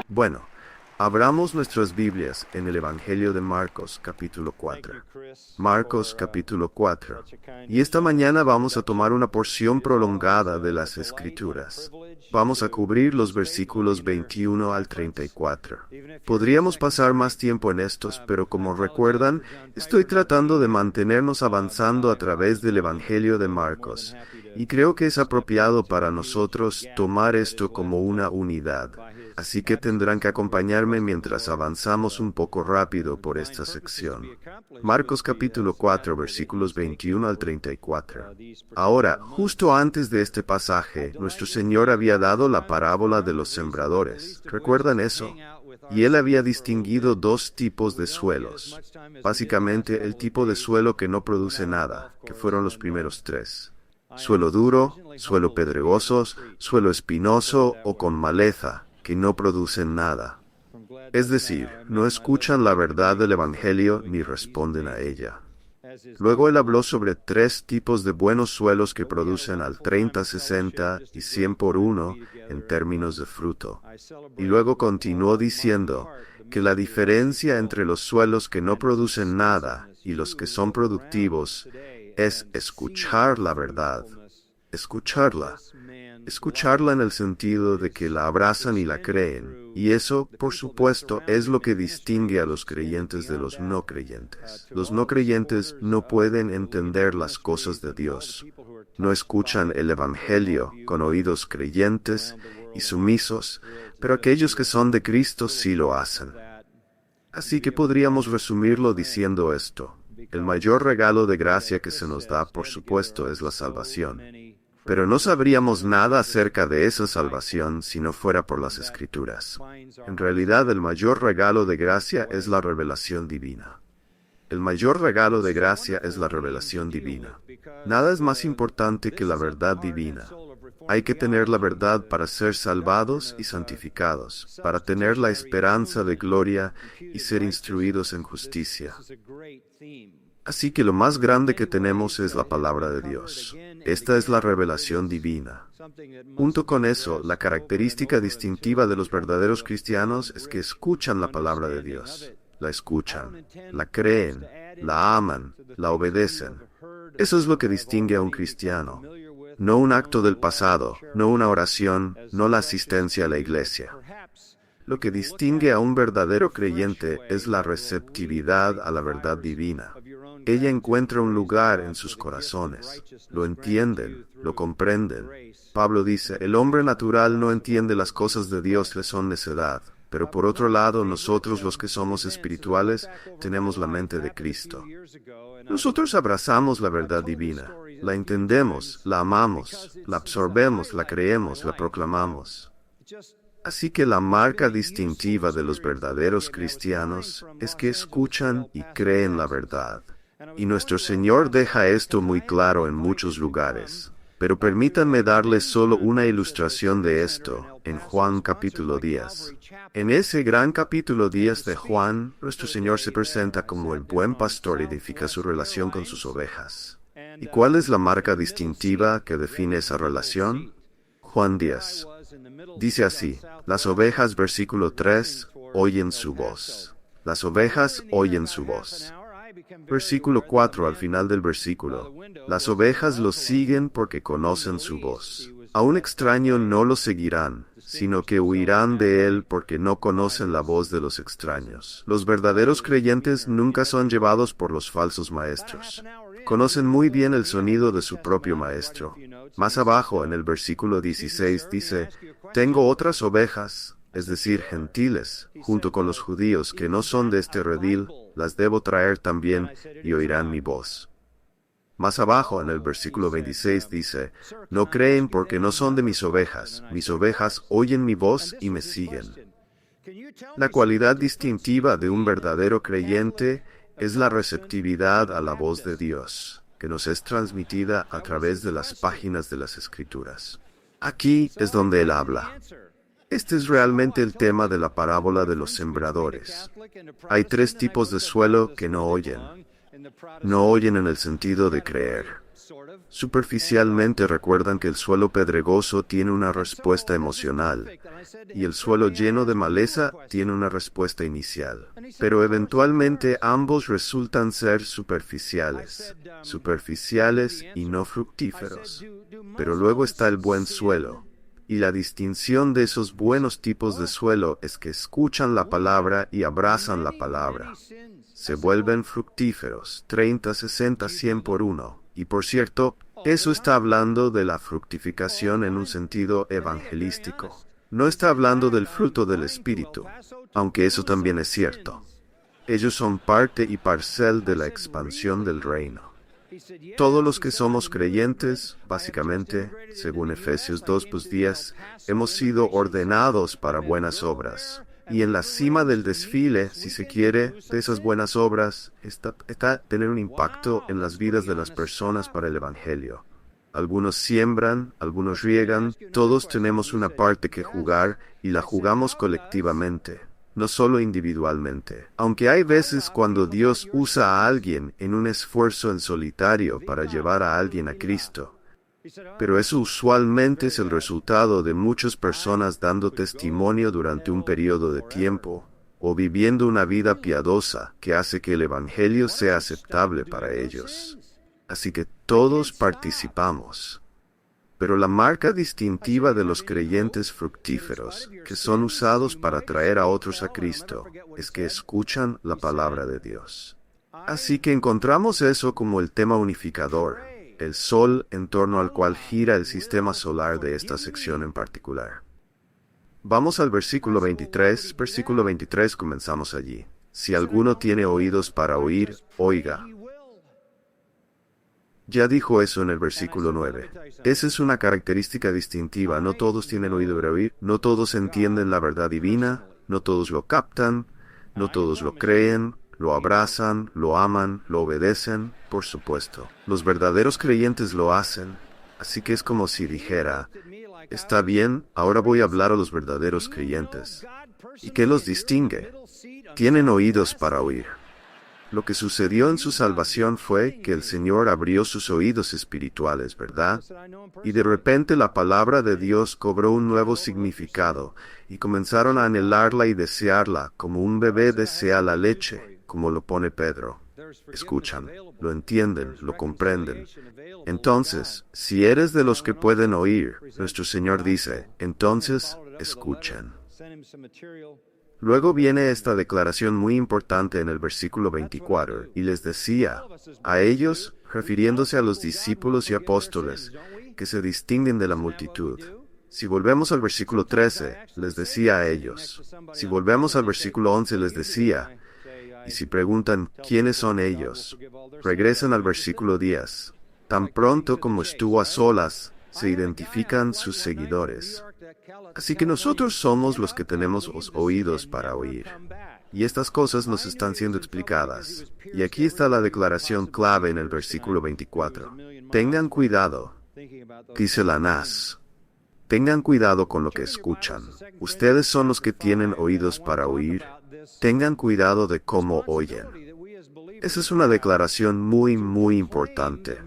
Bueno, abramos nuestras Biblias en el Evangelio de Marcos, capítulo 4. Marcos, capítulo 4. Y esta mañana vamos a tomar una porción prolongada de las Escrituras. Vamos a cubrir los versículos 21 al 34. Podríamos pasar más tiempo en estos, pero como recuerdan, estoy tratando de mantenernos avanzando a través del Evangelio de Marcos, y creo que es apropiado para nosotros tomar esto como una unidad. Así que tendrán que acompañarme mientras avanzamos un poco rápido por esta sección. Marcos capítulo 4, versículos 21 al 34. Ahora, justo antes de este pasaje, nuestro Señor había dado la parábola de los sembradores. ¿Recuerdan eso? Y Él había distinguido dos tipos de suelos. Básicamente, el tipo de suelo que no produce nada, que fueron los primeros tres. Suelo duro, suelo pedregoso, suelo espinoso o con maleza, que no producen nada. Es decir, no escuchan la verdad del Evangelio ni responden a ella. Luego él habló sobre tres tipos de buenos suelos que producen al 30, 60 y 100 por uno en términos de fruto. Y luego continuó diciendo que la diferencia entre los suelos que no producen nada y los que son productivos es escuchar la verdad. Escucharla en el sentido de que la abrazan y la creen, y eso, por supuesto, es lo que distingue a los creyentes de los no creyentes. Los no creyentes no pueden entender las cosas de Dios. No escuchan el Evangelio con oídos creyentes y sumisos, pero aquellos que son de Cristo sí lo hacen. Así que podríamos resumirlo diciendo esto. El mayor regalo de gracia que se nos da, por supuesto, es la salvación. Pero no sabríamos nada acerca de esa salvación si no fuera por las Escrituras. En realidad, el mayor regalo de gracia es la revelación divina. El mayor regalo de gracia es la revelación divina. Nada es más importante que la verdad divina. Hay que tener la verdad para ser salvados y santificados, para tener la esperanza de gloria y ser instruidos en justicia. Así que lo más grande que tenemos es la palabra de Dios. Esta es la revelación divina. Junto con eso, la característica distintiva de los verdaderos cristianos es que escuchan la palabra de Dios. La escuchan, la creen, la aman, la obedecen. Eso es lo que distingue a un cristiano. No un acto del pasado, no una oración, no la asistencia a la iglesia. Lo que distingue a un verdadero creyente es la receptividad a la verdad divina. Ella encuentra un lugar en sus corazones. Lo entienden, lo comprenden. Pablo dice, el hombre natural no entiende las cosas de Dios, le son necedad. Pero por otro lado, nosotros los que somos espirituales, tenemos la mente de Cristo. Nosotros abrazamos la verdad divina. La entendemos, la amamos, la absorbemos, la creemos, la proclamamos. Así que la marca distintiva de los verdaderos cristianos es que escuchan y creen la verdad. Y nuestro Señor deja esto muy claro en muchos lugares. Pero permítanme darles solo una ilustración de esto, en Juan capítulo 10. En ese gran capítulo 10 de Juan, nuestro Señor se presenta como el buen pastor y edifica su relación con sus ovejas. ¿Y cuál es la marca distintiva que define esa relación? Juan 10. Dice así, las ovejas, versículo 3, oyen su voz. Las ovejas oyen su voz. Versículo 4 al final del versículo. Las ovejas lo siguen porque conocen su voz. A un extraño no lo seguirán, sino que huirán de él porque no conocen la voz de los extraños. Los verdaderos creyentes nunca son llevados por los falsos maestros. Conocen muy bien el sonido de su propio maestro. Más abajo, en el versículo 16, dice, tengo otras ovejas, es decir, gentiles, junto con los judíos que no son de este redil, las debo traer también, y oirán mi voz. Más abajo, en el versículo 26, dice, no creen porque no son de mis ovejas oyen mi voz y me siguen. La cualidad distintiva de un verdadero creyente es la receptividad a la voz de Dios, que nos es transmitida a través de las páginas de las Escrituras. Aquí es donde Él habla. Este es realmente el tema de la parábola de los sembradores. Hay tres tipos de suelo que no oyen. No oyen en el sentido de creer. Superficialmente recuerdan que el suelo pedregoso tiene una respuesta emocional y el suelo lleno de maleza tiene una respuesta inicial. Pero eventualmente ambos resultan ser superficiales y no fructíferos. Pero luego está el buen suelo. Y la distinción de esos buenos tipos de suelo es que escuchan la palabra y abrazan la palabra. Se vuelven fructíferos, 30, 60, 100 por uno. Y por cierto, eso está hablando de la fructificación en un sentido evangelístico. No está hablando del fruto del Espíritu, aunque eso también es cierto. Ellos son parte y parcel de la expansión del reino. Todos los que somos creyentes, básicamente, según Efesios 2:10, hemos sido ordenados para buenas obras. Y en la cima del desfile, si se quiere, de esas buenas obras, está tener un impacto en las vidas de las personas para el Evangelio. Algunos siembran, algunos riegan, todos tenemos una parte que jugar y la jugamos colectivamente, no solo individualmente. Aunque hay veces cuando Dios usa a alguien en un esfuerzo en solitario para llevar a alguien a Cristo. Pero eso usualmente es el resultado de muchas personas dando testimonio durante un periodo de tiempo, o viviendo una vida piadosa que hace que el Evangelio sea aceptable para ellos. Así que todos participamos. Pero la marca distintiva de los creyentes fructíferos, que son usados para traer a otros a Cristo, es que escuchan la palabra de Dios. Así que encontramos eso como el tema unificador, el sol en torno al cual gira el sistema solar de esta sección en particular. Vamos al versículo 23. Versículo 23 comenzamos allí. Si alguno tiene oídos para oír, oiga. Ya dijo eso en el versículo 9. Esa es una característica distintiva. No todos tienen oído para oír, no todos entienden la verdad divina, no todos lo captan, no todos lo creen, lo abrazan, lo aman, lo obedecen, por supuesto. Los verdaderos creyentes lo hacen, así que es como si dijera, está bien, ahora voy a hablar a los verdaderos creyentes. ¿Y qué los distingue? Tienen oídos para oír. Lo que sucedió en su salvación fue que el Señor abrió sus oídos espirituales, ¿verdad? Y de repente la palabra de Dios cobró un nuevo significado, y comenzaron a anhelarla y desearla, como un bebé desea la leche, como lo pone Pedro. Escuchan, lo entienden, lo comprenden. Entonces, si eres de los que pueden oír, nuestro Señor dice, entonces, escuchen. Luego viene esta declaración muy importante en el versículo 24, y les decía, a ellos, refiriéndose a los discípulos y apóstoles, que se distinguen de la multitud. Si volvemos al versículo 13, les decía a ellos. Si volvemos al versículo 11, les decía. Y si preguntan, ¿quiénes son ellos? Regresan al versículo 10. Tan pronto como estuvo a solas, se identifican sus seguidores. Así que nosotros somos los que tenemos los oídos para oír. Y estas cosas nos están siendo explicadas. Y aquí está la declaración clave en el versículo 24. Tengan cuidado, dice la Nas. Tengan cuidado con lo que escuchan. Ustedes son los que tienen oídos para oír. Tengan cuidado de cómo oyen. Esa es una declaración muy, muy importante.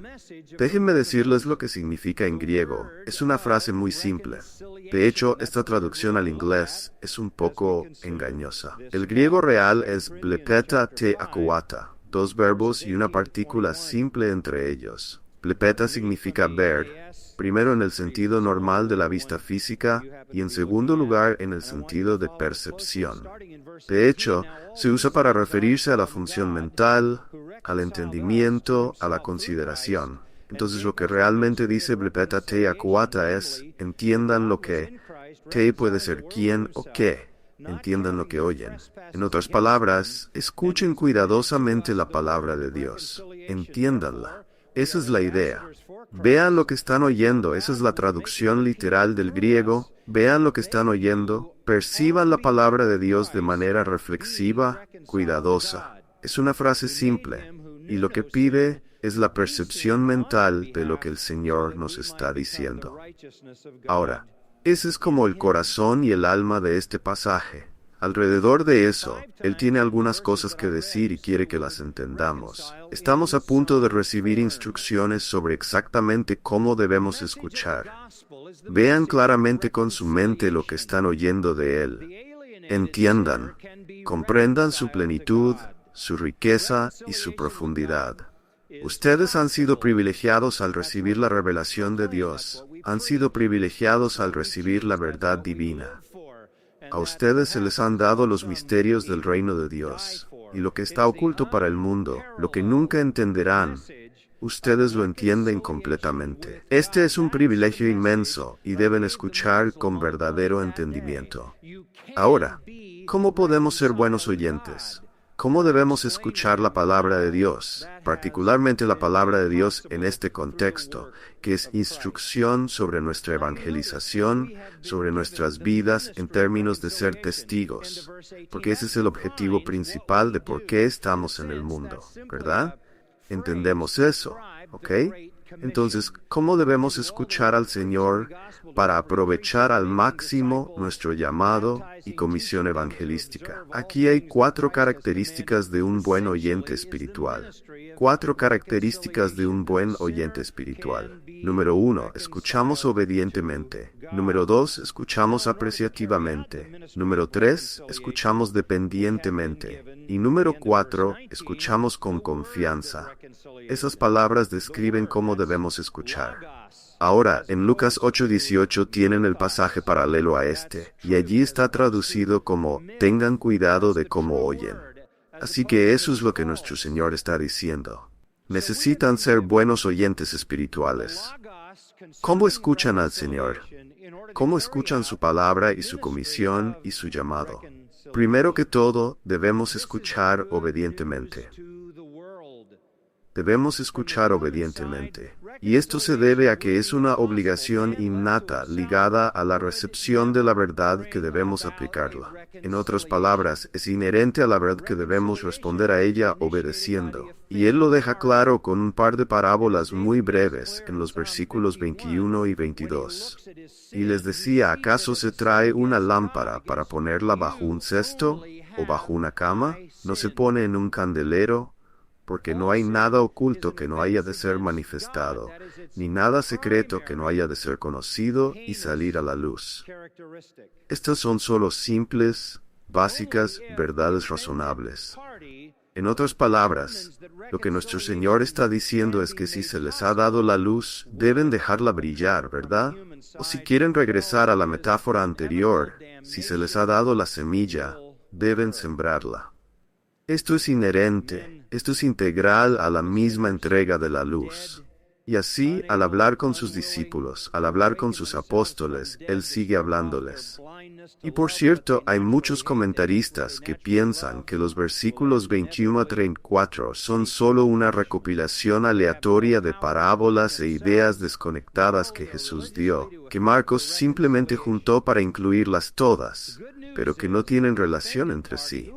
Déjenme decirles lo que significa en griego. Es una frase muy simple. De hecho, esta traducción al inglés es un poco engañosa. El griego real es blepeta te akouata, dos verbos y una partícula simple entre ellos. Blepeta significa ver, primero en el sentido normal de la vista física y en segundo lugar en el sentido de percepción. De hecho, se usa para referirse a la función mental, al entendimiento, a la consideración. Entonces lo que realmente dice blepeta te akouata es, entiendan lo que, te puede ser quién o qué, entiendan lo que oyen. En otras palabras, escuchen cuidadosamente la palabra de Dios, entiéndanla. Esa es la idea. Vean lo que están oyendo, esa es la traducción literal del griego. Vean lo que están oyendo, perciban la palabra de Dios de manera reflexiva, cuidadosa. Es una frase simple, y lo que pide es la percepción mental de lo que el Señor nos está diciendo. Ahora, ese es como el corazón y el alma de este pasaje. Alrededor de eso, Él tiene algunas cosas que decir y quiere que las entendamos. Estamos a punto de recibir instrucciones sobre exactamente cómo debemos escuchar. Vean claramente con su mente lo que están oyendo de Él. Entiendan, comprendan su plenitud, su riqueza y su profundidad. Ustedes han sido privilegiados al recibir la revelación de Dios. Han sido privilegiados al recibir la verdad divina. A ustedes se les han dado los misterios del reino de Dios, y lo que está oculto para el mundo, lo que nunca entenderán, ustedes lo entienden completamente. Este es un privilegio inmenso, y deben escuchar con verdadero entendimiento. Ahora, ¿cómo podemos ser buenos oyentes? ¿Cómo debemos escuchar la palabra de Dios, particularmente la palabra de Dios en este contexto, que es instrucción sobre nuestra evangelización, sobre nuestras vidas en términos de ser testigos? Porque ese es el objetivo principal de por qué estamos en el mundo, ¿verdad? Entendemos eso, ¿ok? Entonces, ¿cómo debemos escuchar al Señor para aprovechar al máximo nuestro llamado y comisión evangelística? Aquí hay 4 características de un buen oyente espiritual. 4 características de un buen oyente espiritual. Número 1, escuchamos obedientemente. Número 2, escuchamos apreciativamente. Número 3, escuchamos dependientemente. Y número 4, escuchamos con confianza. Esas palabras describen cómo debemos escuchar. Ahora, en Lucas 8:18 tienen el pasaje paralelo a este, y allí está traducido como, tengan cuidado de cómo oyen. Así que eso es lo que nuestro Señor está diciendo. Necesitan ser buenos oyentes espirituales. ¿Cómo escuchan al Señor? ¿Cómo escuchan su palabra y su comisión y su llamado? Primero que todo, debemos escuchar obedientemente. Debemos escuchar obedientemente. Y esto se debe a que es una obligación innata ligada a la recepción de la verdad que debemos aplicarla. En otras palabras, es inherente a la verdad que debemos responder a ella obedeciendo. Y Él lo deja claro con un par de parábolas muy breves en los versículos 21 y 22. Y les decía, ¿acaso se trae una lámpara para ponerla bajo un cesto o bajo una cama? ¿No se pone en un candelero? Porque no hay nada oculto que no haya de ser manifestado, ni nada secreto que no haya de ser conocido y salir a la luz. Estas son solo simples, básicas verdades razonables. En otras palabras, lo que nuestro Señor está diciendo es que si se les ha dado la luz, deben dejarla brillar, ¿verdad? O si quieren regresar a la metáfora anterior, si se les ha dado la semilla, deben sembrarla. Esto es inherente, esto es integral a la misma entrega de la luz. Y así, al hablar con sus discípulos, al hablar con sus apóstoles, Él sigue hablándoles. Y por cierto, hay muchos comentaristas que piensan que los versículos 21 a 34 son solo una recopilación aleatoria de parábolas e ideas desconectadas que Jesús dio, que Marcos simplemente juntó para incluirlas todas, pero que no tienen relación entre sí.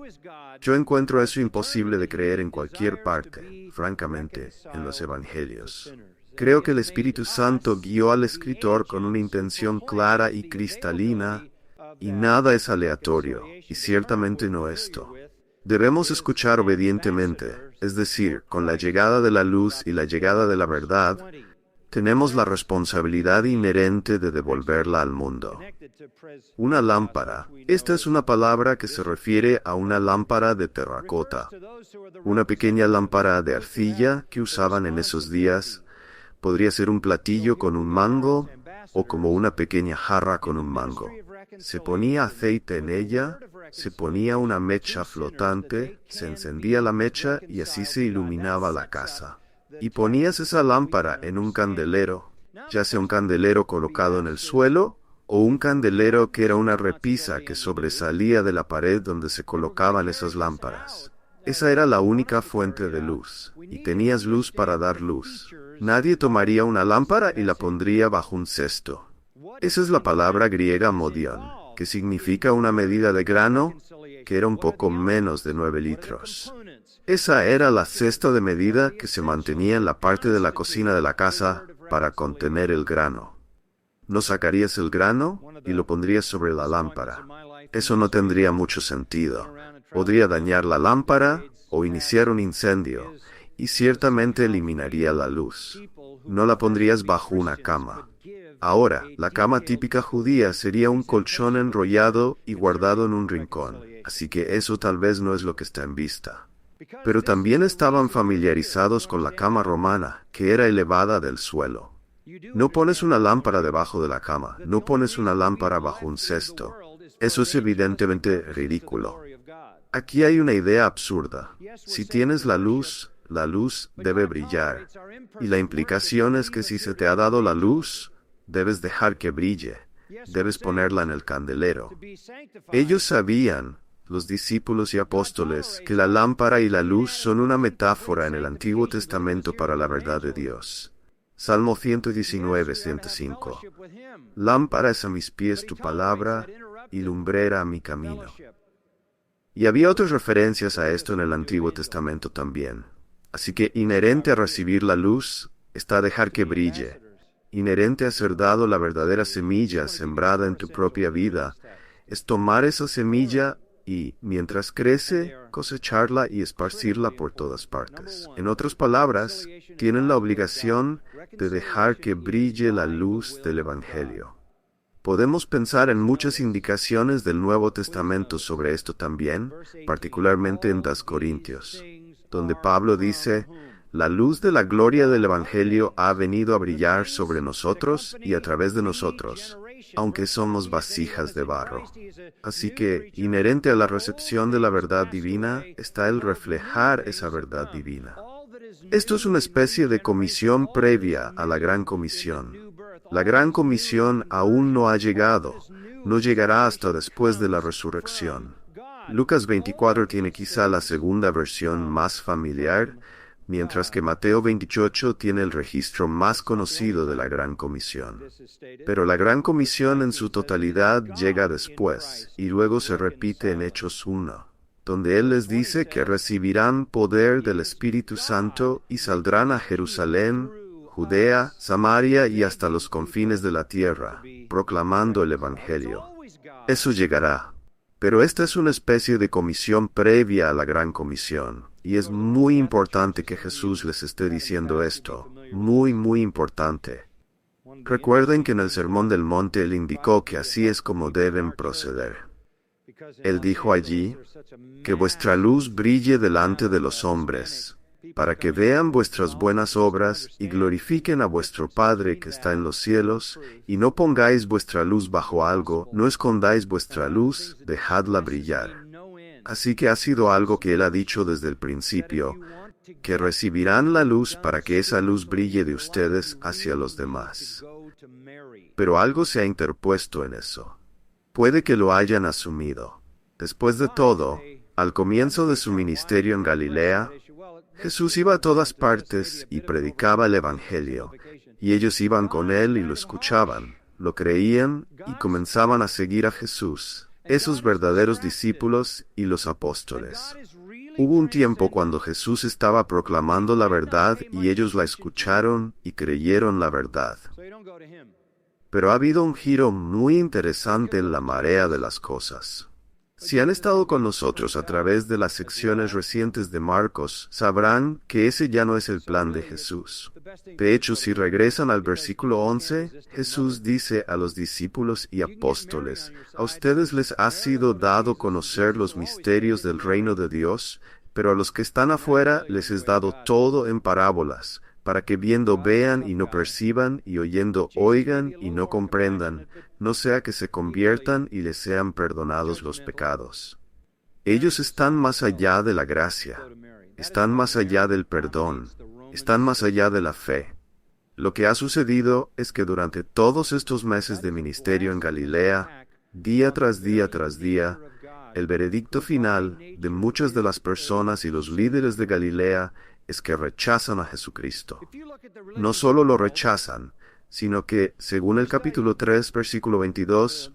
Yo encuentro eso imposible de creer en cualquier parte, francamente, en los evangelios. Creo que el Espíritu Santo guió al escritor con una intención clara y cristalina, y nada es aleatorio, y ciertamente no esto. Debemos escuchar obedientemente, es decir, con la llegada de la luz y la llegada de la verdad, tenemos la responsabilidad inherente de devolverla al mundo. Una lámpara. Esta es una palabra que se refiere a una lámpara de terracota. Una pequeña lámpara de arcilla que usaban en esos días. Podría ser un platillo con un mango o como una pequeña jarra con un mango. Se ponía aceite en ella, se ponía una mecha flotante, se encendía la mecha y así se iluminaba la casa. Y ponías esa lámpara en un candelero, ya sea un candelero colocado en el suelo o un candelero que era una repisa que sobresalía de la pared donde se colocaban esas lámparas. Esa era la única fuente de luz, y tenías luz para dar luz. Nadie tomaría una lámpara y la pondría bajo un cesto. Esa es la palabra griega modion, que significa una medida de grano, que era un poco menos de 9 litros. Esa era la cesta de medida que se mantenía en la parte de la cocina de la casa para contener el grano. No sacarías el grano y lo pondrías sobre la lámpara. Eso no tendría mucho sentido. Podría dañar la lámpara o iniciar un incendio, y ciertamente eliminaría la luz. No la pondrías bajo una cama. Ahora, la cama típica judía sería un colchón enrollado y guardado en un rincón, así que eso tal vez no es lo que está en vista. Pero también estaban familiarizados con la cama romana, que era elevada del suelo. No pones una lámpara debajo de la cama, no pones una lámpara bajo un cesto. Eso es evidentemente ridículo. Aquí hay una idea absurda. Si tienes la luz debe brillar. Y la implicación es que si se te ha dado la luz, debes dejar que brille. Debes ponerla en el candelero. Ellos sabían, los discípulos y apóstoles, que la lámpara y la luz son una metáfora en el Antiguo Testamento para la verdad de Dios. Salmo 119, 105. Lámpara es a mis pies tu palabra y lumbrera a mi camino. Y había otras referencias a esto en el Antiguo Testamento también. Así que inherente a recibir la luz está dejar que brille. Inherente a ser dado la verdadera semilla sembrada en tu propia vida es tomar esa semilla y, mientras crece, cosecharla y esparcirla por todas partes. En otras palabras, tienen la obligación de dejar que brille la luz del Evangelio. Podemos pensar en muchas indicaciones del Nuevo Testamento sobre esto también, particularmente en 2 Corintios, donde Pablo dice: la luz de la gloria del Evangelio ha venido a brillar sobre nosotros y a través de nosotros, aunque somos vasijas de barro. Así que, inherente a la recepción de la verdad divina, está el reflejar esa verdad divina. Esto es una especie de comisión previa a la Gran Comisión. La Gran Comisión aún no ha llegado, no llegará hasta después de la resurrección. Lucas 24 tiene quizá la segunda versión más familiar, mientras que Mateo 28 tiene el registro más conocido de la Gran Comisión. Pero la Gran Comisión en su totalidad llega después, y luego se repite en Hechos 1, donde Él les dice que recibirán poder del Espíritu Santo y saldrán a Jerusalén, Judea, Samaria y hasta los confines de la tierra, proclamando el Evangelio. Eso llegará. Pero esta es una especie de comisión previa a la Gran Comisión, y es muy importante que Jesús les esté diciendo esto, muy importante. Recuerden que en el Sermón del Monte Él indicó que así es como deben proceder. Él dijo allí, que vuestra luz brille delante de los hombres, para que vean vuestras buenas obras y glorifiquen a vuestro Padre que está en los cielos, y no pongáis vuestra luz bajo algo, no escondáis vuestra luz, dejadla brillar. Así que ha sido algo que Él ha dicho desde el principio, que recibirán la luz para que esa luz brille de ustedes hacia los demás. Pero algo se ha interpuesto en eso. Puede que lo hayan asumido. Después de todo, al comienzo de su ministerio en Galilea, Jesús iba a todas partes y predicaba el Evangelio, y ellos iban con Él y lo escuchaban, lo creían y comenzaban a seguir a Jesús, esos verdaderos discípulos y los apóstoles. Hubo un tiempo cuando Jesús estaba proclamando la verdad y ellos la escucharon y creyeron la verdad. Pero ha habido un giro muy interesante en la marea de las cosas. Si han estado con nosotros a través de las secciones recientes de Marcos, sabrán que ese ya no es el plan de Jesús. De hecho, si regresan al versículo 11, Jesús dice a los discípulos y apóstoles: a ustedes les ha sido dado conocer los misterios del reino de Dios, pero a los que están afuera les es dado todo en parábolas, para que viendo vean y no perciban, y oyendo oigan y no comprendan, no sea que se conviertan y les sean perdonados los pecados. Ellos están más allá de la gracia, están más allá del perdón, están más allá de la fe. Lo que ha sucedido es que durante todos estos meses de ministerio en Galilea, día tras día tras día, el veredicto final de muchas de las personas y los líderes de Galilea es que rechazan a Jesucristo. No solo lo rechazan, sino que, según el capítulo 3, versículo 22,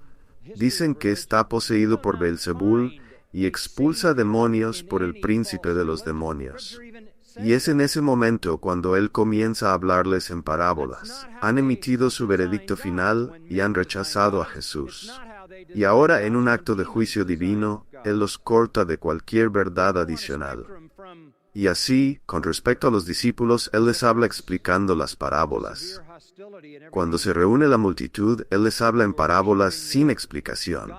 dicen que está poseído por Beelzebul y expulsa demonios por el príncipe de los demonios. Y es en ese momento cuando Él comienza a hablarles en parábolas. Han emitido su veredicto final y han rechazado a Jesús. Y ahora, en un acto de juicio divino, Él los corta de cualquier verdad adicional. Y así, con respecto a los discípulos, Él les habla explicando las parábolas. Cuando se reúne la multitud, Él les habla en parábolas sin explicación.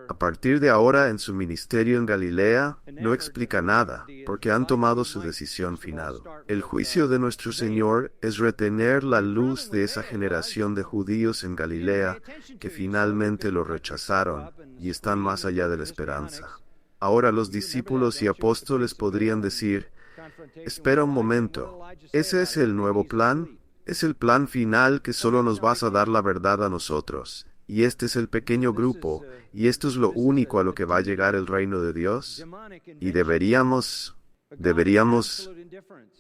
A partir de ahora, en su ministerio en Galilea, no explica nada, porque han tomado su decisión final. El juicio de nuestro Señor es retener la luz de esa generación de judíos en Galilea que finalmente lo rechazaron y están más allá de la esperanza. Ahora los discípulos y apóstoles podrían decir: espera un momento, ¿ese es el nuevo plan? Es el plan final que solo nos vas a dar la verdad a nosotros. Y este es el pequeño grupo, y esto es lo único a lo que va a llegar el reino de Dios. Y deberíamos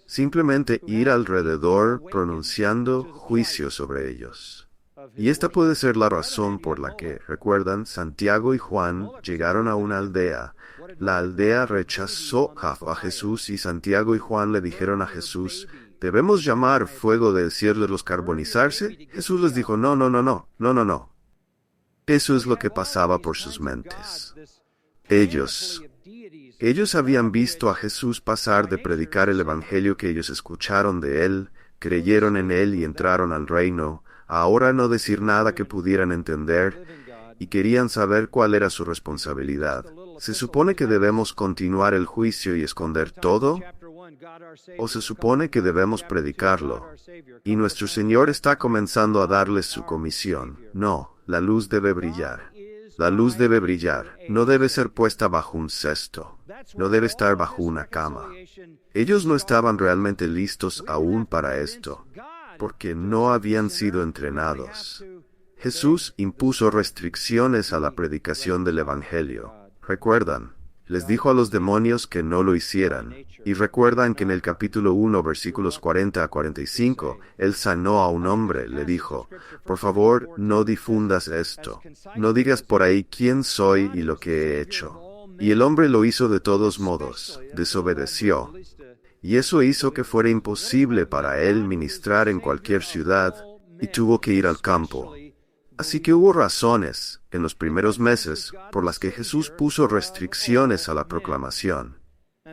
simplemente ir alrededor pronunciando juicio sobre ellos. Y esta puede ser la razón por la que, recuerdan, Santiago y Juan llegaron a una aldea. La aldea rechazó a Jesús y Santiago y Juan le dijeron a Jesús: ¿debemos llamar fuego del cielo y los carbonizarse? Jesús les dijo: no. Eso es lo que pasaba por sus mentes. Ellos habían visto a Jesús pasar de predicar el evangelio que ellos escucharon de él, creyeron en él y entraron al reino, a ahora no decir nada que pudieran entender, y querían saber cuál era su responsabilidad. ¿Se supone que debemos continuar el juicio y esconder todo? ¿O se supone que debemos predicarlo? Y nuestro Señor está comenzando a darles su comisión. No, la luz debe brillar. La luz debe brillar. No debe ser puesta bajo un cesto. No debe estar bajo una cama. Ellos no estaban realmente listos aún para esto, porque no habían sido entrenados. Jesús impuso restricciones a la predicación del Evangelio. ¿Recuerdan? Les dijo a los demonios que no lo hicieran. Y recuerdan que en el capítulo 1, versículos 40 a 45, Él sanó a un hombre, le dijo: por favor, no difundas esto. No digas por ahí quién soy y lo que he hecho. Y el hombre lo hizo de todos modos, desobedeció. Y eso hizo que fuera imposible para él ministrar en cualquier ciudad, y tuvo que ir al campo. Así que hubo razones, en los primeros meses, por las que Jesús puso restricciones a la proclamación.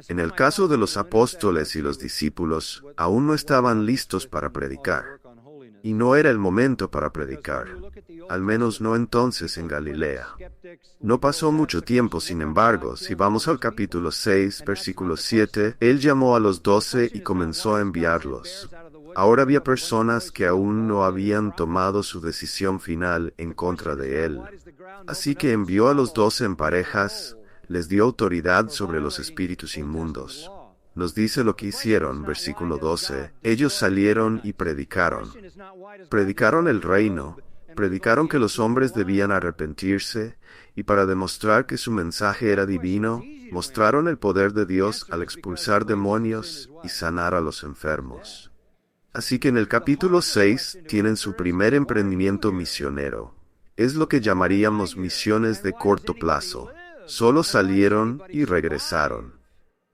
En el caso de los apóstoles y los discípulos, aún no estaban listos para predicar. Y no era el momento para predicar, al menos no entonces en Galilea. No pasó mucho tiempo, sin embargo, si vamos al capítulo 6, versículo 7, Él llamó a los 12 y comenzó a enviarlos. Ahora había personas que aún no habían tomado su decisión final en contra de Él. Así que envió a los 12 en parejas, les dio autoridad sobre los espíritus inmundos. Nos dice lo que hicieron, versículo 12. Ellos salieron y predicaron. Predicaron el reino, predicaron que los hombres debían arrepentirse, y para demostrar que su mensaje era divino, mostraron el poder de Dios al expulsar demonios y sanar a los enfermos. Así que en el capítulo 6 tienen su primer emprendimiento misionero. Es lo que llamaríamos misiones de corto plazo. Solo salieron y regresaron.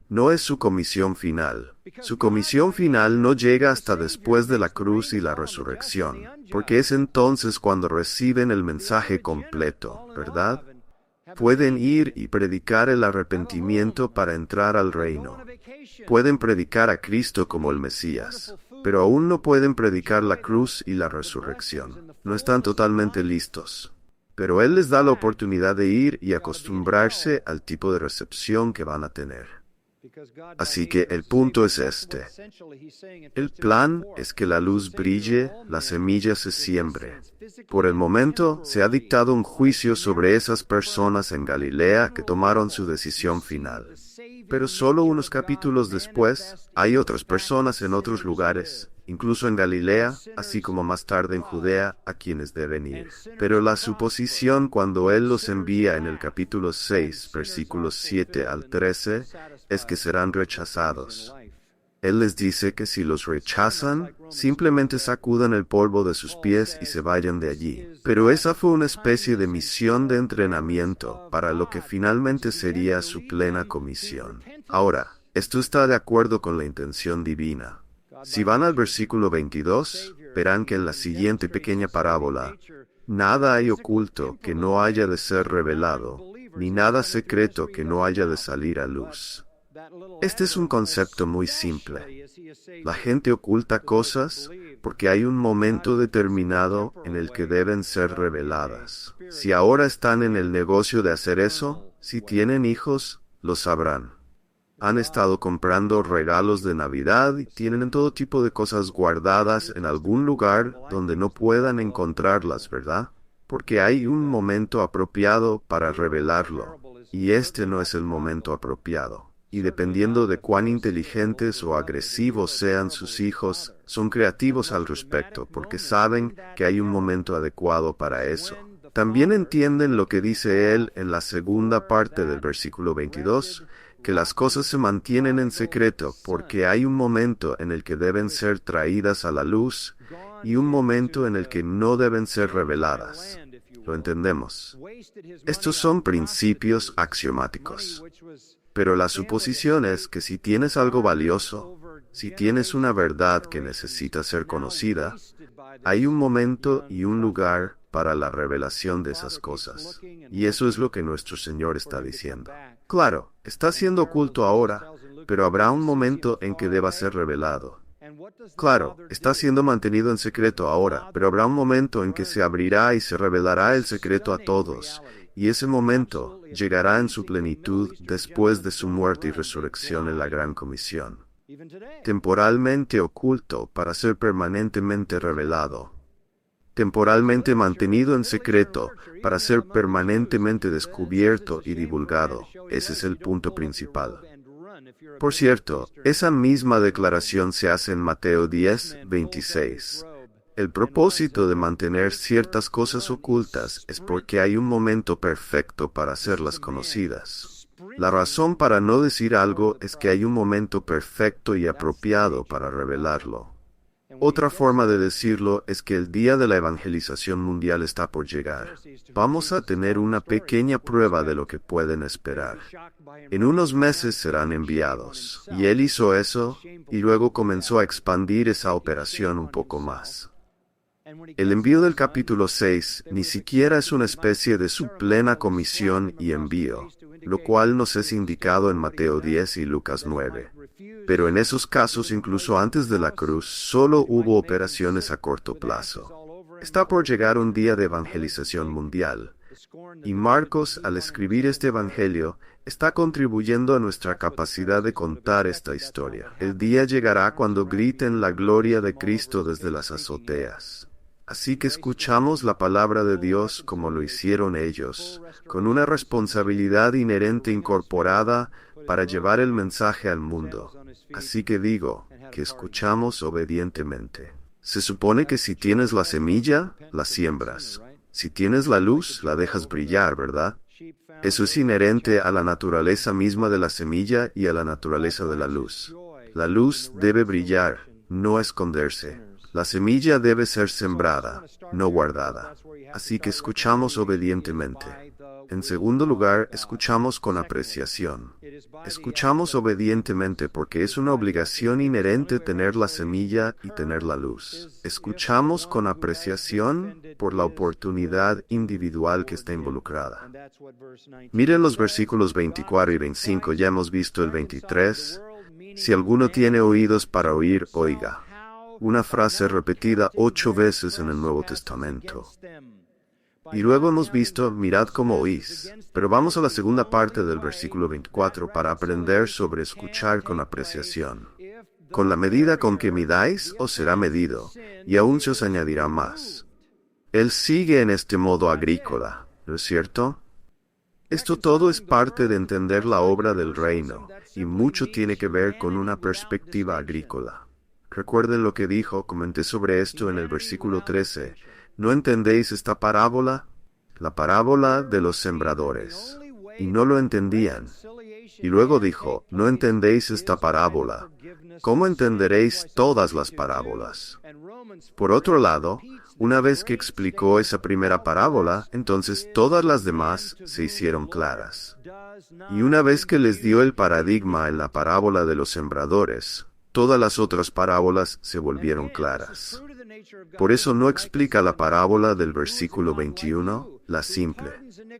No es su comisión final. Su comisión final no llega hasta después de la cruz y la resurrección, porque es entonces cuando reciben el mensaje completo, ¿verdad? Pueden ir y predicar el arrepentimiento para entrar al reino. Pueden predicar a Cristo como el Mesías, pero aún no pueden predicar la cruz y la resurrección. No están totalmente listos. Pero Él les da la oportunidad de ir y acostumbrarse al tipo de recepción que van a tener. Así que el punto es este. El plan es que la luz brille, la semilla se siembre. Por el momento, se ha dictado un juicio sobre esas personas en Galilea que tomaron su decisión final. Pero solo unos capítulos después, hay otras personas en otros lugares, incluso en Galilea, así como más tarde en Judea, a quienes deben ir. Pero la suposición cuando Él los envía en el capítulo 6, versículos 7 al 13, es que serán rechazados. Él les dice que si los rechazan, simplemente sacudan el polvo de sus pies y se vayan de allí. Pero esa fue una especie de misión de entrenamiento para lo que finalmente sería su plena comisión. Ahora, esto está de acuerdo con la intención divina. Si van al versículo 22, verán que en la siguiente pequeña parábola, Nada hay oculto que no haya de ser revelado, ni nada secreto que no haya de salir a luz. Este es un concepto muy simple. La gente oculta cosas porque hay un momento determinado en el que deben ser reveladas. Si ahora están en el negocio de hacer eso, si tienen hijos, lo sabrán. Han estado comprando regalos de Navidad y tienen todo tipo de cosas guardadas en algún lugar donde no puedan encontrarlas, ¿verdad? Porque hay un momento apropiado para revelarlo, y este no es el momento apropiado. Y dependiendo de cuán inteligentes o agresivos sean sus hijos, son creativos al respecto, porque saben que hay un momento adecuado para eso. También entienden lo que dice él en la segunda parte del versículo 22, que las cosas se mantienen en secreto porque hay un momento en el que deben ser traídas a la luz y un momento en el que no deben ser reveladas. Lo entendemos. Estos son principios axiomáticos. Pero la suposición es que si tienes algo valioso, si tienes una verdad que necesita ser conocida, hay un momento y un lugar para la revelación de esas cosas. Y eso es lo que nuestro Señor está diciendo. Claro, está siendo oculto ahora, pero habrá un momento en que deba ser revelado. Claro, está siendo mantenido en secreto ahora, pero habrá un momento en que se abrirá y se revelará el secreto a todos, y ese momento llegará en su plenitud después de su muerte y resurrección en la Gran Comisión. Temporalmente oculto para ser permanentemente revelado. Temporalmente mantenido en secreto para ser permanentemente descubierto y divulgado. Ese es el punto principal. Por cierto, esa misma declaración se hace en Mateo 10, 26. El propósito de mantener ciertas cosas ocultas es porque hay un momento perfecto para hacerlas conocidas. La razón para no decir algo es que hay un momento perfecto y apropiado para revelarlo. Otra forma de decirlo es que el día de la evangelización mundial está por llegar. Vamos a tener una pequeña prueba de lo que pueden esperar. En unos meses serán enviados. Y él hizo eso, y luego comenzó a expandir esa operación un poco más. El envío del capítulo 6 ni siquiera es una especie de su plena comisión y envío, lo cual nos es indicado en Mateo 10 y Lucas 9. Pero en esos casos, incluso antes de la cruz, solo hubo operaciones a corto plazo. Está por llegar un día de evangelización mundial. Y Marcos, al escribir este evangelio, está contribuyendo a nuestra capacidad de contar esta historia. El día llegará cuando griten la gloria de Cristo desde las azoteas. Así que escuchamos la palabra de Dios como lo hicieron ellos, con una responsabilidad inherente incorporada para llevar el mensaje al mundo. Así que digo, que escuchamos obedientemente. Se supone que si tienes la semilla, la siembras. Si tienes la luz, la dejas brillar, ¿verdad? Eso es inherente a la naturaleza misma de la semilla y a la naturaleza de la luz. La luz debe brillar, no esconderse. La semilla debe ser sembrada, no guardada. Así que escuchamos obedientemente. En segundo lugar, escuchamos con apreciación. Escuchamos obedientemente porque es una obligación inherente tener la semilla y tener la luz. Escuchamos con apreciación por la oportunidad individual que está involucrada. Miren los versículos 24 y 25, ya hemos visto el 23. Si alguno tiene oídos para oír, oiga. Una frase repetida 8 veces en el Nuevo Testamento. Y luego hemos visto, mirad cómo oís. Pero vamos a la segunda parte del versículo 24 para aprender sobre escuchar con apreciación. Con la medida con que midáis, os será medido, y aún se os añadirá más. Él sigue en este modo agrícola, ¿no es cierto? Esto todo es parte de entender la obra del reino, y mucho tiene que ver con una perspectiva agrícola. Recuerden lo que dijo, comenté sobre esto en el versículo 13. ¿No entendéis esta parábola? La parábola de los sembradores. Y no lo entendían. Y luego dijo, ¿no entendéis esta parábola? ¿Cómo entenderéis todas las parábolas? Por otro lado, una vez que explicó esa primera parábola, entonces todas las demás se hicieron claras. Y una vez que les dio el paradigma en la parábola de los sembradores, todas las otras parábolas se volvieron claras. Por eso no explica la parábola del versículo 21, la simple.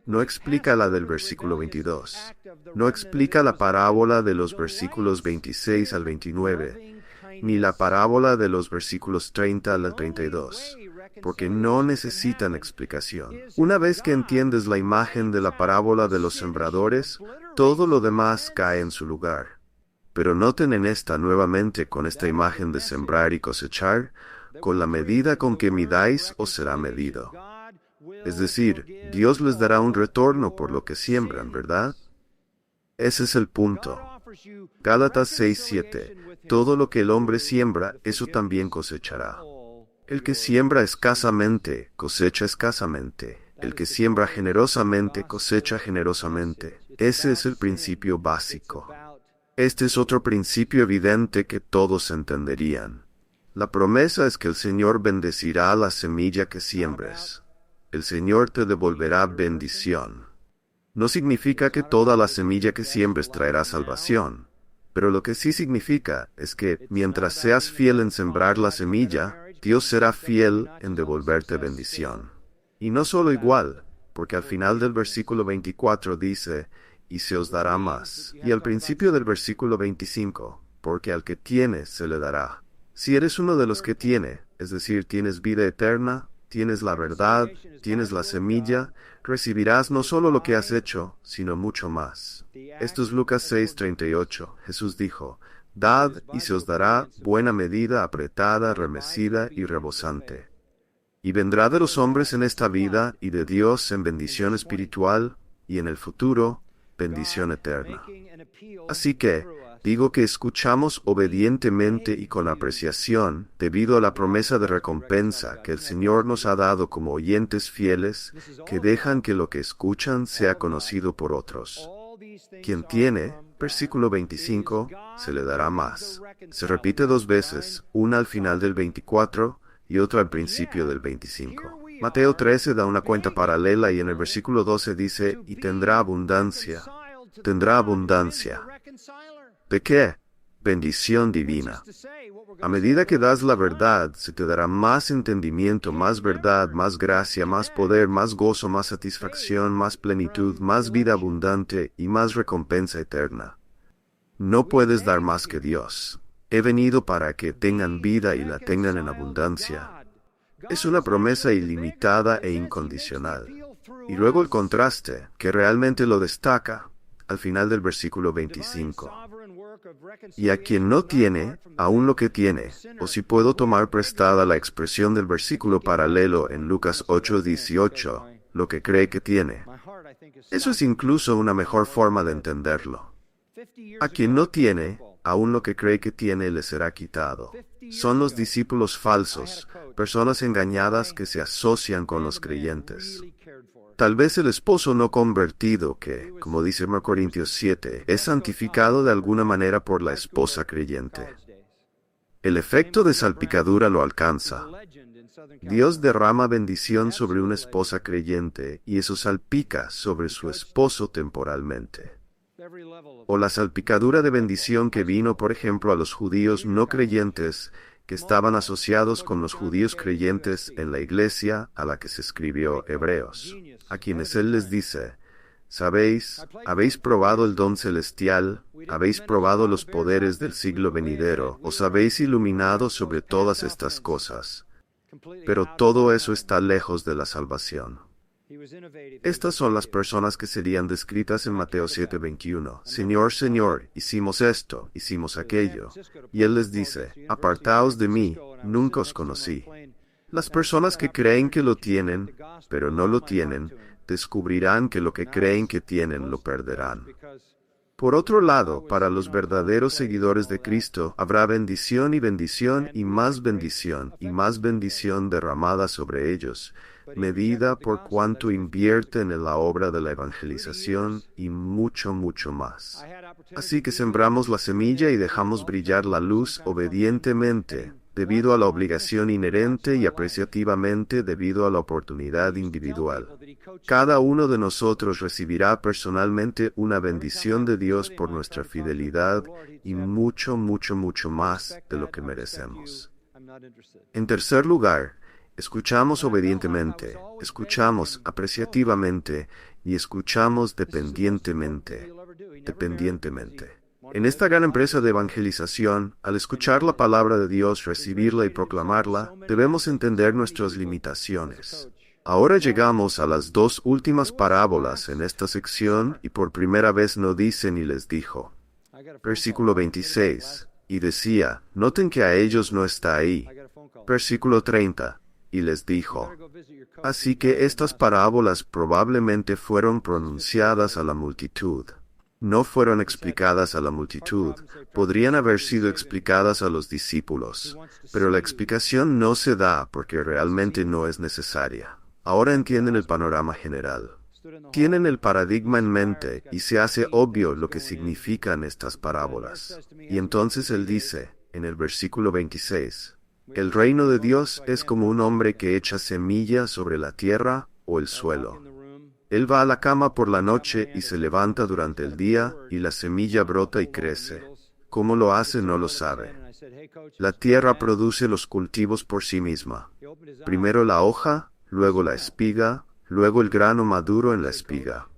No explica la del versículo 22. No explica la parábola de los versículos 26 al 29, ni la parábola de los versículos 30 al 32, porque no necesitan explicación. Una vez que entiendes la imagen de la parábola de los sembradores, todo lo demás cae en su lugar. Pero noten en esta nuevamente con esta imagen de sembrar y cosechar, con la medida con que midáis os será medido. Es decir, Dios les dará un retorno por lo que siembran, ¿verdad? Ese es el punto. Gálatas 6:7. Todo lo que el hombre siembra, eso también cosechará. El que siembra escasamente, cosecha escasamente. El que siembra generosamente, cosecha generosamente. Ese es el principio básico. Este es otro principio evidente que todos entenderían. La promesa es que el Señor bendecirá la semilla que siembres. El Señor te devolverá bendición. No significa que toda la semilla que siembres traerá salvación, pero lo que sí significa es que mientras seas fiel en sembrar la semilla, Dios será fiel en devolverte bendición. Y no solo igual, porque al final del versículo 24 dice, y se os dará más. Y al principio del versículo 25, porque al que tiene se le dará. Si eres uno de los que tiene, es decir, tienes vida eterna, tienes la verdad, tienes la semilla, recibirás no solo lo que has hecho, sino mucho más. Esto es Lucas 6:38. Jesús dijo, dad y se os dará buena medida, apretada, remecida y rebosante. Y vendrá de los hombres en esta vida y de Dios en bendición espiritual y en el futuro, bendición eterna. Así que, digo que escuchamos obedientemente y con apreciación, debido a la promesa de recompensa que el Señor nos ha dado como oyentes fieles, que dejan que lo que escuchan sea conocido por otros. Quien tiene, versículo 25, se le dará más. Se repite dos veces, una al final del 24 y otra al principio del 25. Mateo 13 da una cuenta paralela y en el versículo 12 dice, y tendrá abundancia. Tendrá abundancia. ¿De qué? Bendición divina. A medida que das la verdad, se te dará más entendimiento, más verdad, más gracia, más poder, más gozo, más satisfacción, más plenitud, más vida abundante y más recompensa eterna. No puedes dar más que Dios. He venido para que tengan vida y la tengan en abundancia. Es una promesa ilimitada e incondicional. Y luego el contraste, que realmente lo destaca, al final del versículo 25. Y a quien no tiene, aún lo que tiene, o si puedo tomar prestada la expresión del versículo paralelo en Lucas 8:18, lo que cree que tiene. Eso es incluso una mejor forma de entenderlo. A quien no tiene, aún lo que cree que tiene le será quitado. Son los discípulos falsos, personas engañadas que se asocian con los creyentes. Tal vez el esposo no convertido que, como dice 1 Corintios 7, es santificado de alguna manera por la esposa creyente. El efecto de salpicadura lo alcanza. Dios derrama bendición sobre una esposa creyente y eso salpica sobre su esposo temporalmente. O la salpicadura de bendición que vino, por ejemplo, a los judíos no creyentes que estaban asociados con los judíos creyentes en la iglesia a la que se escribió Hebreos, a quienes él les dice, ¿sabéis? ¿Habéis probado el don celestial? ¿Habéis probado los poderes del siglo venidero? ¿Os habéis iluminado sobre todas estas cosas? Pero todo eso está lejos de la salvación. Estas son las personas que serían descritas en Mateo 7:21. Señor, Señor, hicimos esto, hicimos aquello. Y Él les dice, apartaos de mí, nunca os conocí. Las personas que creen que lo tienen, pero no lo tienen, descubrirán que lo que creen que tienen lo perderán. Por otro lado, para los verdaderos seguidores de Cristo, habrá bendición y más bendición y más bendición derramada sobre ellos, medida por cuanto invierten en la obra de la evangelización y mucho, mucho más. Así que sembramos la semilla y dejamos brillar la luz obedientemente, debido a la obligación inherente y apreciativamente debido a la oportunidad individual. Cada uno de nosotros recibirá personalmente una bendición de Dios por nuestra fidelidad y mucho, mucho, mucho más de lo que merecemos. En tercer lugar, escuchamos obedientemente, escuchamos apreciativamente y escuchamos dependientemente. En esta gran empresa de evangelización, al escuchar la palabra de Dios, recibirla y proclamarla, debemos entender nuestras limitaciones. Ahora llegamos a las dos últimas parábolas en esta sección y por primera vez no dice ni les dijo. Versículo 26. Y decía, noten que a ellos no está ahí. Versículo 30. Y les dijo. Así que estas parábolas probablemente fueron pronunciadas a la multitud. No fueron explicadas a la multitud, podrían haber sido explicadas a los discípulos, pero la explicación no se da porque realmente no es necesaria. Ahora entienden el panorama general. Tienen el paradigma en mente y se hace obvio lo que significan estas parábolas. Y entonces él dice, en el versículo 26, el reino de Dios es como un hombre que echa semilla sobre la tierra o el suelo. Él va a la cama por la noche y se levanta durante el día, y la semilla brota y crece. ¿Cómo lo hace? No lo sabe. La tierra produce los cultivos por sí misma. Primero la hoja, luego la espiga, luego el grano maduro en la espiga.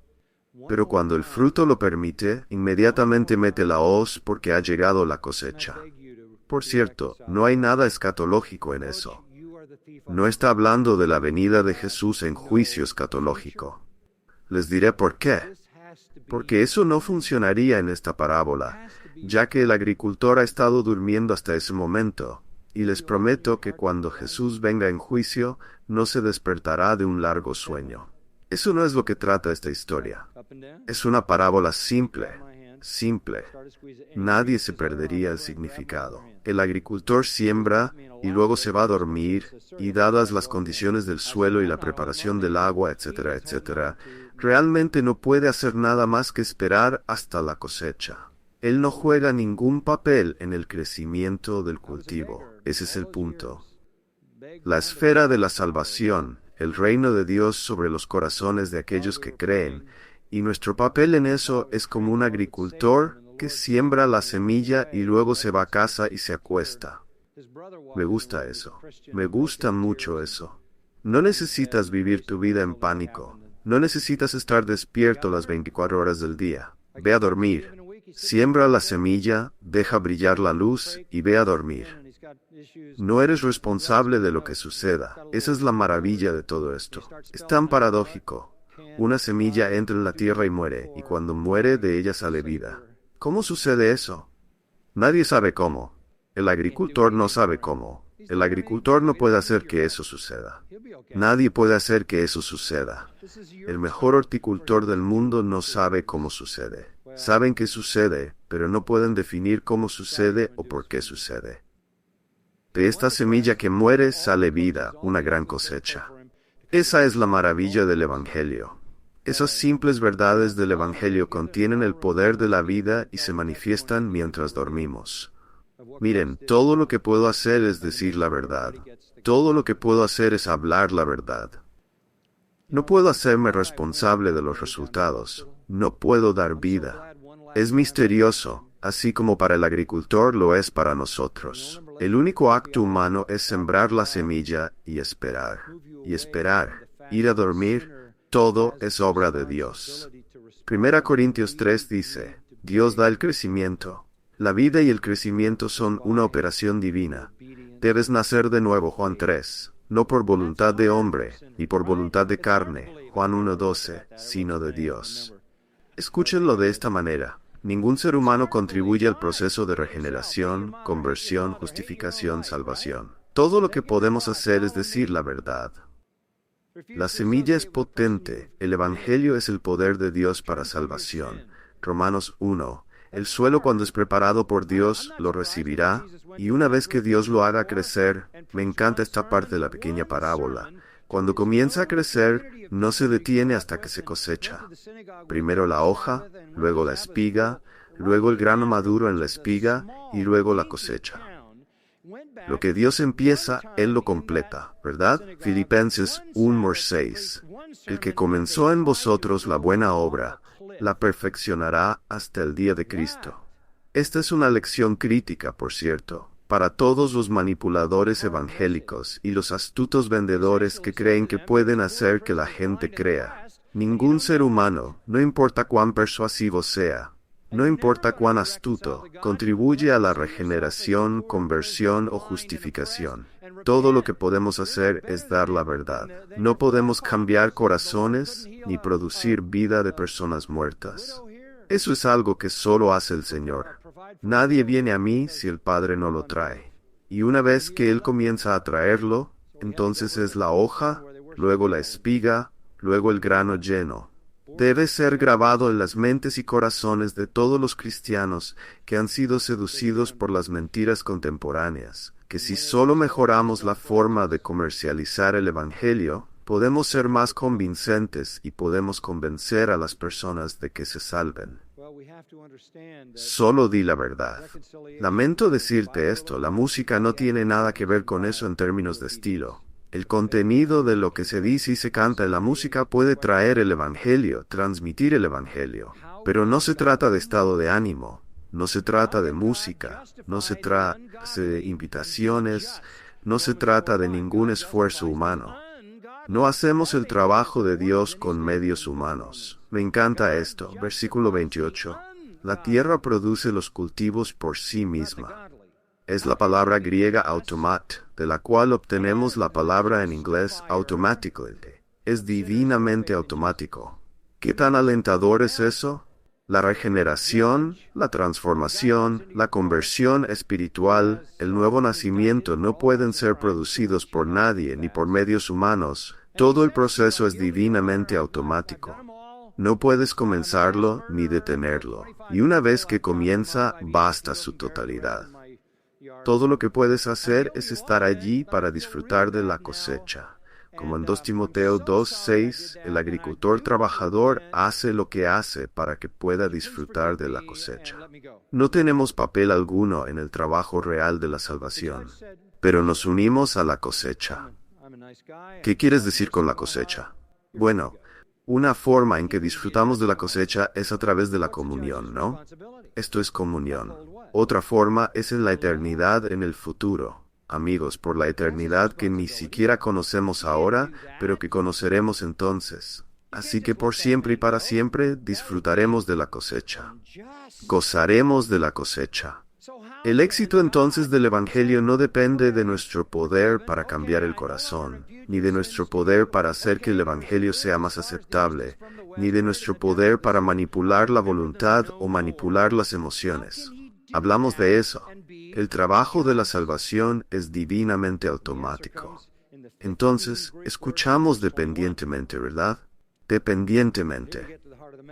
Pero cuando el fruto lo permite, inmediatamente mete la hoz porque ha llegado la cosecha. Por cierto, no hay nada escatológico en eso. No está hablando de la venida de Jesús en juicio escatológico. Les diré por qué. Porque eso no funcionaría en esta parábola, ya que el agricultor ha estado durmiendo hasta ese momento, y les prometo que cuando Jesús venga en juicio, no se despertará de un largo sueño. Eso no es lo que trata esta historia. Es una parábola simple. Nadie se perdería el significado. El agricultor siembra y luego se va a dormir, y dadas las condiciones del suelo y la preparación del agua, etcétera, etcétera, realmente no puede hacer nada más que esperar hasta la cosecha. Él no juega ningún papel en el crecimiento del cultivo. Ese es el punto. La esfera de la salvación, el reino de Dios sobre los corazones de aquellos que creen, y nuestro papel en eso es como un agricultor que siembra la semilla y luego se va a casa y se acuesta. Me gusta eso. Me gusta mucho eso. No necesitas vivir tu vida en pánico. No necesitas estar despierto las 24 horas del día. Ve a dormir. Siembra la semilla, deja brillar la luz y ve a dormir. No eres responsable de lo que suceda. Esa es la maravilla de todo esto. Es tan paradójico. Una semilla entra en la tierra y muere, y cuando muere de ella sale vida. ¿Cómo sucede eso? Nadie sabe cómo. El agricultor no sabe cómo. El agricultor no puede hacer que eso suceda. Nadie puede hacer que eso suceda. El mejor horticultor del mundo no sabe cómo sucede. Saben que sucede, pero no pueden definir cómo sucede o por qué sucede. De esta semilla que muere sale vida, una gran cosecha. Esa es la maravilla del Evangelio. Esas simples verdades del Evangelio contienen el poder de la vida y se manifiestan mientras dormimos. Miren, todo lo que puedo hacer es decir la verdad. Todo lo que puedo hacer es hablar la verdad. No puedo hacerme responsable de los resultados. No puedo dar vida. Es misterioso, así como para el agricultor lo es para nosotros. El único acto humano es sembrar la semilla y esperar. Y esperar. Ir a dormir. Todo es obra de Dios. 1 Corintios 3 dice, Dios da el crecimiento. La vida y el crecimiento son una operación divina. Debes nacer de nuevo, Juan 3, no por voluntad de hombre, ni por voluntad de carne, Juan 1:12, sino de Dios. Escúchenlo de esta manera. Ningún ser humano contribuye al proceso de regeneración, conversión, justificación, salvación. Todo lo que podemos hacer es decir la verdad. La semilla es potente. El Evangelio es el poder de Dios para salvación. Romanos 1. El suelo cuando es preparado por Dios lo recibirá, y una vez que Dios lo haga crecer, me encanta esta parte de la pequeña parábola. Cuando comienza a crecer, no se detiene hasta que se cosecha. Primero la hoja, luego la espiga, luego el grano maduro en la espiga, y luego la cosecha. Lo que Dios empieza, Él lo completa, ¿verdad? Filipenses 1:6. El que comenzó en vosotros la buena obra, la perfeccionará hasta el día de Cristo. Esta es una lección crítica, por cierto. Para todos los manipuladores evangélicos y los astutos vendedores que creen que pueden hacer que la gente crea, ningún ser humano, no importa cuán persuasivo sea, no importa cuán astuto, contribuye a la regeneración, conversión o justificación. Todo lo que podemos hacer es dar la verdad. No podemos cambiar corazones ni producir vida de personas muertas. Eso es algo que solo hace el Señor. Nadie viene a mí si el Padre no lo trae. Y una vez que Él comienza a traerlo, entonces es la hoja, luego la espiga, luego el grano lleno. Debe ser grabado en las mentes y corazones de todos los cristianos que han sido seducidos por las mentiras contemporáneas, que si solo mejoramos la forma de comercializar el Evangelio, podemos ser más convincentes y podemos convencer a las personas de que se salven. Solo di la verdad. Lamento decirte esto, la música no tiene nada que ver con eso en términos de estilo. El contenido de lo que se dice y se canta en la música puede traer el Evangelio, transmitir el Evangelio, pero no se trata de estado de ánimo, no se trata de música, no se trata de invitaciones, no se trata de ningún esfuerzo humano. No hacemos el trabajo de Dios con medios humanos. Me encanta esto, versículo 28. La tierra produce los cultivos por sí misma. Es la palabra griega automat, de la cual obtenemos la palabra en inglés automatically. Es divinamente automático. ¿Qué tan alentador es eso? La regeneración, la transformación, la conversión espiritual, el nuevo nacimiento no pueden ser producidos por nadie ni por medios humanos. Todo el proceso es divinamente automático. No puedes comenzarlo ni detenerlo. Y una vez que comienza, basta su totalidad. Todo lo que puedes hacer es estar allí para disfrutar de la cosecha. Como en 2 Timoteo 2:6, el agricultor trabajador hace lo que hace para que pueda disfrutar de la cosecha. No tenemos papel alguno en el trabajo real de la salvación, pero nos unimos a la cosecha. ¿Qué quieres decir con la cosecha? Bueno, una forma en que disfrutamos de la cosecha es a través de la comunión, ¿no? Esto es comunión. Otra forma es en la eternidad en el futuro. Amigos, por la eternidad que ni siquiera conocemos ahora, pero que conoceremos entonces. Así que por siempre y para siempre disfrutaremos de la cosecha. Gozaremos de la cosecha. El éxito entonces del Evangelio no depende de nuestro poder para cambiar el corazón, ni de nuestro poder para hacer que el Evangelio sea más aceptable, ni de nuestro poder para manipular la voluntad o manipular las emociones. Hablamos de eso. El trabajo de la salvación es divinamente automático. Entonces, escuchamos dependientemente, ¿verdad? Dependientemente.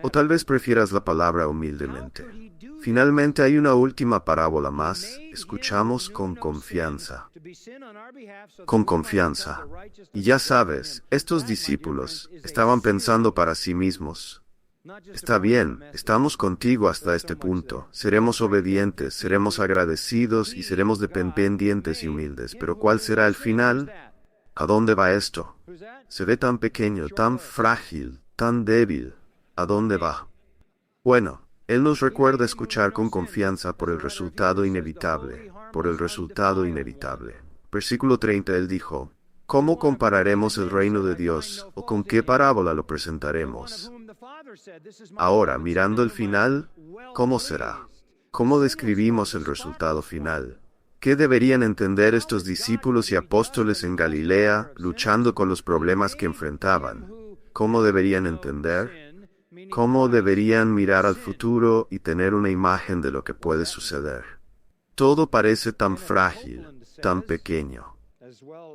O tal vez prefieras la palabra humildemente. Finalmente hay una última parábola más. Escuchamos con confianza. Con confianza. Y ya sabes, estos discípulos estaban pensando para sí mismos. Está bien, estamos contigo hasta este punto. Seremos obedientes, seremos agradecidos y seremos dependientes y humildes. Pero ¿cuál será el final? ¿A dónde va esto? Se ve tan pequeño, tan frágil, tan débil. ¿A dónde va? Bueno, Él nos recuerda escuchar con confianza por el resultado inevitable, por el resultado inevitable. Versículo 30, Él dijo, ¿cómo compararemos el reino de Dios, o con qué parábola lo presentaremos? Ahora, mirando el final, ¿cómo será? ¿Cómo describimos el resultado final? ¿Qué deberían entender estos discípulos y apóstoles en Galilea, luchando con los problemas que enfrentaban? ¿Cómo deberían entender? ¿Cómo deberían mirar al futuro y tener una imagen de lo que puede suceder? Todo parece tan frágil, tan pequeño.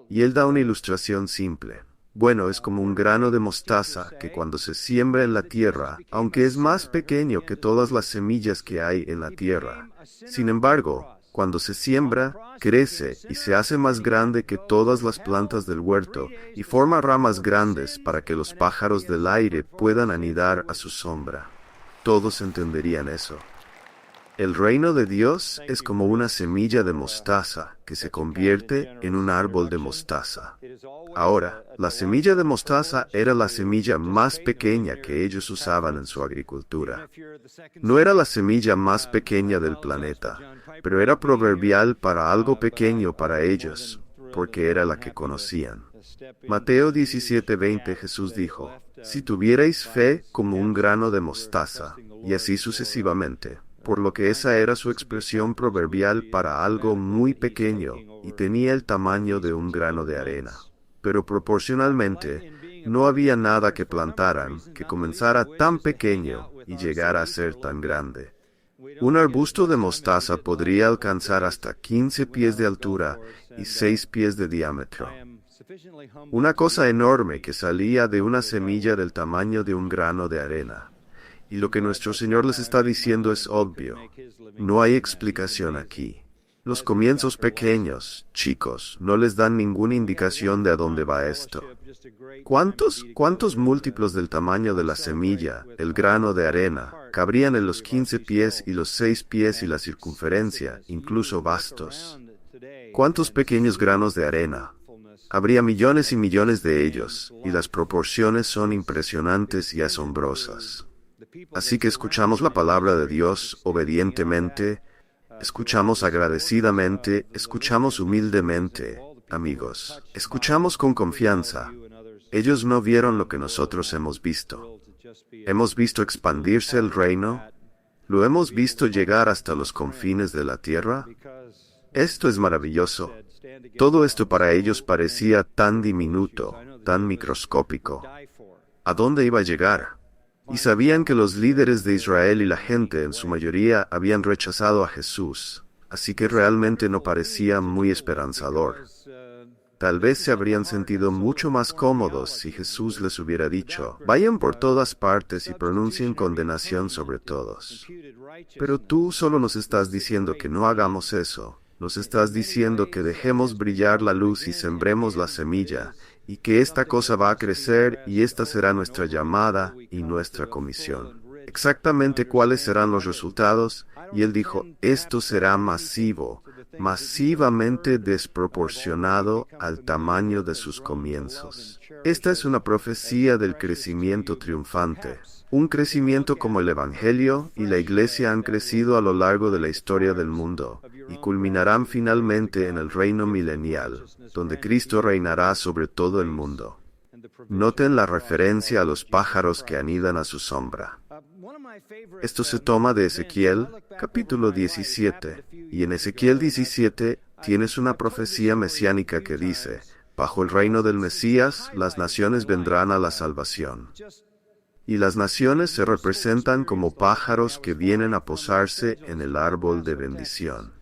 Y Él da una ilustración simple. Bueno, es como un grano de mostaza que cuando se siembra en la tierra, aunque es más pequeño que todas las semillas que hay en la tierra, sin embargo, cuando se siembra, crece y se hace más grande que todas las plantas del huerto y forma ramas grandes para que los pájaros del aire puedan anidar a su sombra. Todos entenderían eso. El reino de Dios es como una semilla de mostaza que se convierte en un árbol de mostaza. Ahora, la semilla de mostaza era la semilla más pequeña que ellos usaban en su agricultura. No era la semilla más pequeña del planeta, pero era proverbial para algo pequeño para ellos, porque era la que conocían. Mateo 17:20 Jesús dijo, si tuvierais fe como un grano de mostaza, y así sucesivamente, por lo que esa era su expresión proverbial para algo muy pequeño, y tenía el tamaño de un grano de arena. Pero proporcionalmente, no había nada que plantaran que comenzara tan pequeño y llegara a ser tan grande. Un arbusto de mostaza podría alcanzar hasta 15 pies de altura y 6 pies de diámetro. Una cosa enorme que salía de una semilla del tamaño de un grano de arena. Y lo que nuestro Señor les está diciendo es obvio. No hay explicación aquí. Los comienzos pequeños, chicos, no les dan ninguna indicación de a dónde va esto. ¿Cuántos múltiplos del tamaño de la semilla, el grano de arena, cabrían en los 15 pies y los 6 pies y la circunferencia, incluso vastos? ¿Cuántos pequeños granos de arena? Habría millones y millones de ellos, y las proporciones son impresionantes y asombrosas. Así que escuchamos la palabra de Dios obedientemente, escuchamos agradecidamente, escuchamos humildemente, amigos, escuchamos con confianza. Ellos no vieron lo que nosotros hemos visto. Hemos visto expandirse el reino, lo hemos visto llegar hasta los confines de la tierra. Esto es maravilloso. Todo esto para ellos parecía tan diminuto, tan microscópico. ¿A dónde iba a llegar? Y sabían que los líderes de Israel y la gente en su mayoría habían rechazado a Jesús, así que realmente no parecía muy esperanzador. Tal vez se habrían sentido mucho más cómodos si Jesús les hubiera dicho, vayan por todas partes y pronuncien condenación sobre todos. Pero tú solo nos estás diciendo que no hagamos eso. Nos estás diciendo que dejemos brillar la luz y sembremos la semilla, y que esta cosa va a crecer y esta será nuestra llamada y nuestra comisión. Exactamente cuáles serán los resultados, y él dijo, esto será masivo, masivamente desproporcionado al tamaño de sus comienzos. Esta es una profecía del crecimiento triunfante. Un crecimiento como el Evangelio y la Iglesia han crecido a lo largo de la historia del mundo, y culminarán finalmente en el reino milenial, donde Cristo reinará sobre todo el mundo. Noten la referencia a los pájaros que anidan a su sombra. Esto se toma de Ezequiel, capítulo 17, y en Ezequiel 17 tienes una profecía mesiánica que dice, bajo el reino del Mesías, las naciones vendrán a la salvación. Y las naciones se representan como pájaros que vienen a posarse en el árbol de bendición.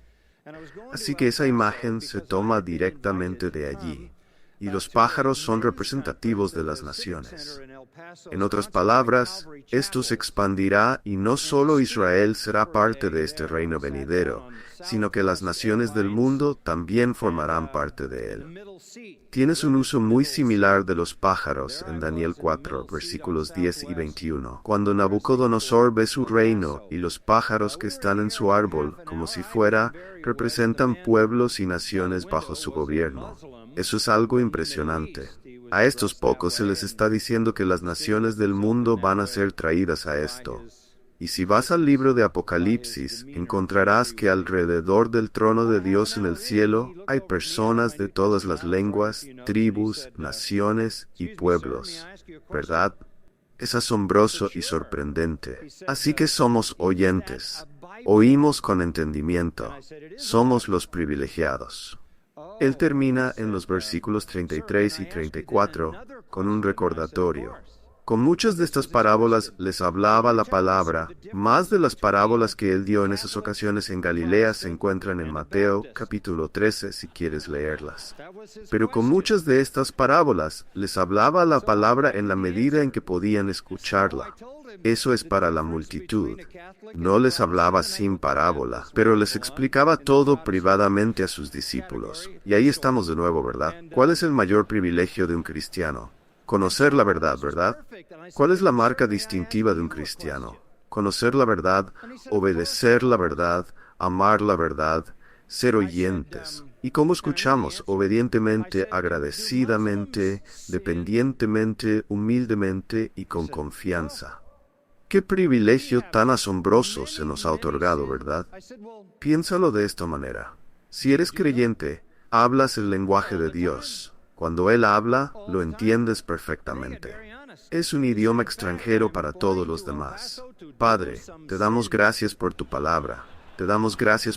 Así que esa imagen se toma directamente de allí, y los pájaros son representativos de las naciones. En otras palabras, esto se expandirá y no solo Israel será parte de este reino venidero, sino que las naciones del mundo también formarán parte de él. Tienes un uso muy similar de los pájaros en Daniel 4, versículos 10 y 21. Cuando Nabucodonosor ve su reino y los pájaros que están en su árbol, como si fuera, representan pueblos y naciones bajo su gobierno. Eso es algo impresionante. A estos pocos se les está diciendo que las naciones del mundo van a ser traídas a esto. Y si vas al libro de Apocalipsis, encontrarás que alrededor del trono de Dios en el cielo hay personas de todas las lenguas, tribus, naciones y pueblos. ¿Verdad? Es asombroso y sorprendente. Así que somos oyentes. Oímos con entendimiento. Somos los privilegiados. Él termina en los versículos 33 y 34 con un recordatorio. Con muchas de estas parábolas les hablaba la palabra. Más de las parábolas que él dio en esas ocasiones en Galilea se encuentran en Mateo, capítulo 13, si quieres leerlas. Pero con muchas de estas parábolas les hablaba la palabra en la medida en que podían escucharla. Eso es para la multitud. No les hablaba sin parábola, pero les explicaba todo privadamente a sus discípulos. Y ahí estamos de nuevo, ¿verdad? ¿Cuál es el mayor privilegio de un cristiano? Conocer la verdad, ¿verdad? ¿Cuál es la marca distintiva de un cristiano? Conocer la verdad, obedecer la verdad, amar la verdad, ser oyentes. ¿Y cómo escuchamos? Obedientemente, agradecidamente, dependientemente, humildemente y con confianza. Qué privilegio tan asombroso se nos ha otorgado, ¿verdad? Piénsalo de esta manera. Si eres creyente, hablas el lenguaje de Dios. Cuando Él habla, lo entiendes perfectamente. Es un idioma extranjero para todos los demás. Padre, te damos gracias por tu palabra. Te damos gracias